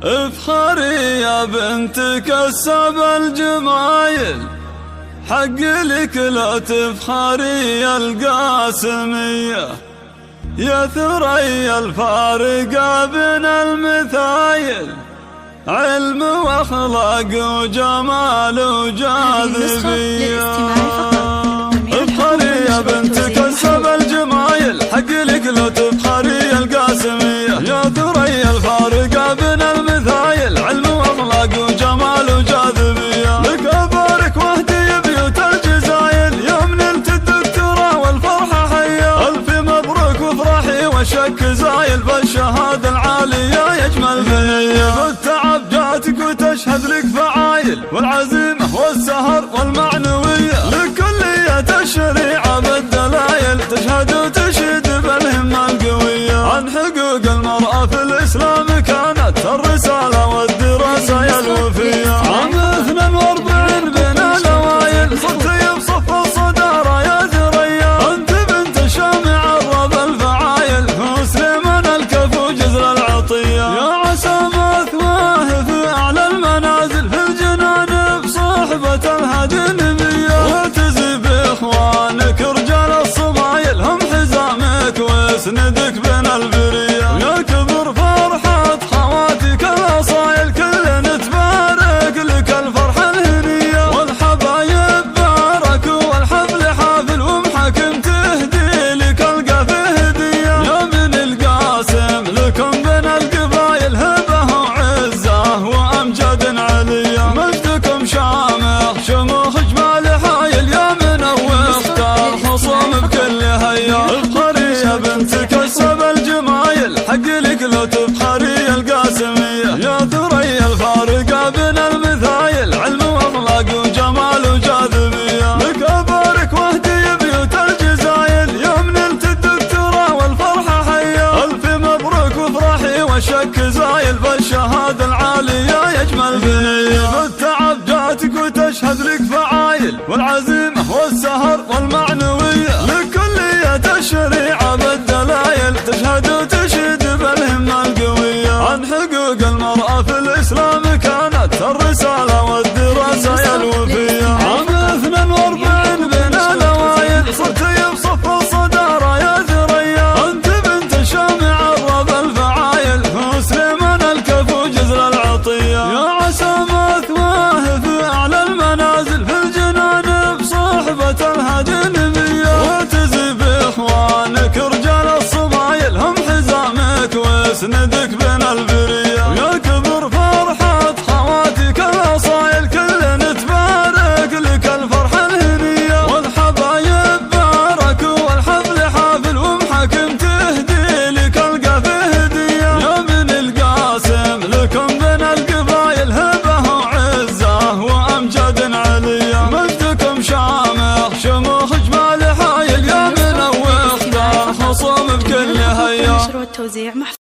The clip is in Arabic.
افخري يا بنت كسب الجمايل، حق لك لا تفخري يا القاسمية، يا ثريا الفارقة بين المثايل، علم واخلاق وجمال وجاذبية. افخري يا بنت كسب الجمايل، حق لك لا تفخري يا القاسمية، يا ثريا الفارقة بين المثايل، علم واخلاق وجمال وجاذبية. لك ابارك واهدي بيوت الجزايل، يوم نلت الدكتوراه والفرحة حية، الف مبروك وافرحي وشك زايل، بالشهادة العالية يجمل بنية. بالتعب جاتك وتشهد لك فعايل، والعزيمة والسهر والمعنوية، لكلية الشريعة بالدلايل، تشهد وتشهد بالهمة القوية. عن حقوق المرأة في الإسلام كانت الرسالة والدراسة يا الوفية. عام 42 بين الأوائل، صرتي بصف الصدارة يا ثريا، أنت بنت شامع الرب الفعايل، وسليمان الكفو جزل العطية. يا عسى مثواه في أعلى المنازل، في الجنان بصحبة الهدي النبية، وتزي بإخوانك رجال الصمايل، هم حزامك واسندك بين البرية. يا كبر فرحة خواتك الأصايل، كلنا تبارك لك الفرحة الهنية، والحبايب باركوا والحفل حافل، ومحكم تهدي لك القافة هدية. يا من القاسم لكم بين القبايل، هبة وعزة وأمجاد علية، مجدكم شامخ شموخ جمال حايل، يا من واختار خصوم بكل هيا. افخري يا بنت كسب الجمايل، حق لك لو تفخري القاسمية، يا ثريا الفارقة بين المثايل، علم واخلاق وجمال وجاذبية. لك ابارك واهدي بيوت الجزايل، يوم نلت الدكتوراه والفرحة حية، الف مبروك وافرحي وشك زايل، بالشهادة العالية يجمل بنية. بالتعب جاتك وتشهد لك فعايل، والعزيمة والسهر والمعنوية، لكلية الشريعة بالدلايل، تشهد وتشهد بالهمة القوية. عن حقوق المرأة في الإسلام كانت الرسالة والدراسة يا الوفية. عام 42 بين الأوائل، صرتي بصف الصدارة يا ثريا، أنت بنت شامع الرب الفعايل، وسليمان الكفو جزل العطية. يا عسى مثواه في أعلى المنازل، في الجنان بصحبة الهدي النبية، وتزي بإخوانك رجال الصمايل، هم حزامك واسندك بين البرية. يا كبر فرحة خواتك الأصايل، كلنا تبارك لك الفرحة الهنية، والحبايب باركوا والحفل حافل، ومحكم تهدي لك القافة هدية. يا من القاسم لكم بين القبايل، هبة وعزة وأمجاد علية، مجدكم شامخ شموخ جمال حايل، يا من واختار خصوم بكل هيا.